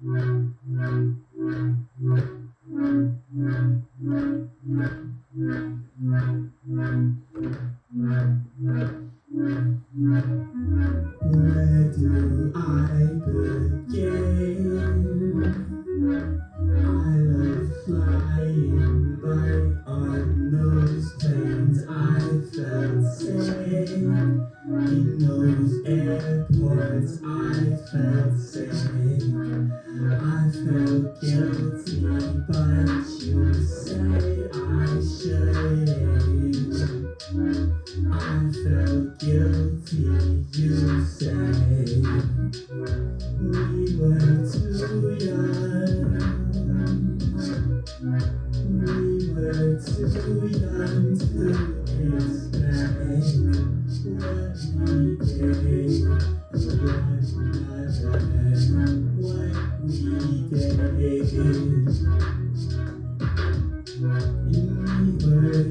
Where do I begin? I love flying by on those planes. I felt safe in those airports. I felt safe. I felt guilty, but you say I shouldn't. I felt guilty, you say. We were too young. We were too young to expect what we did. What we did. We were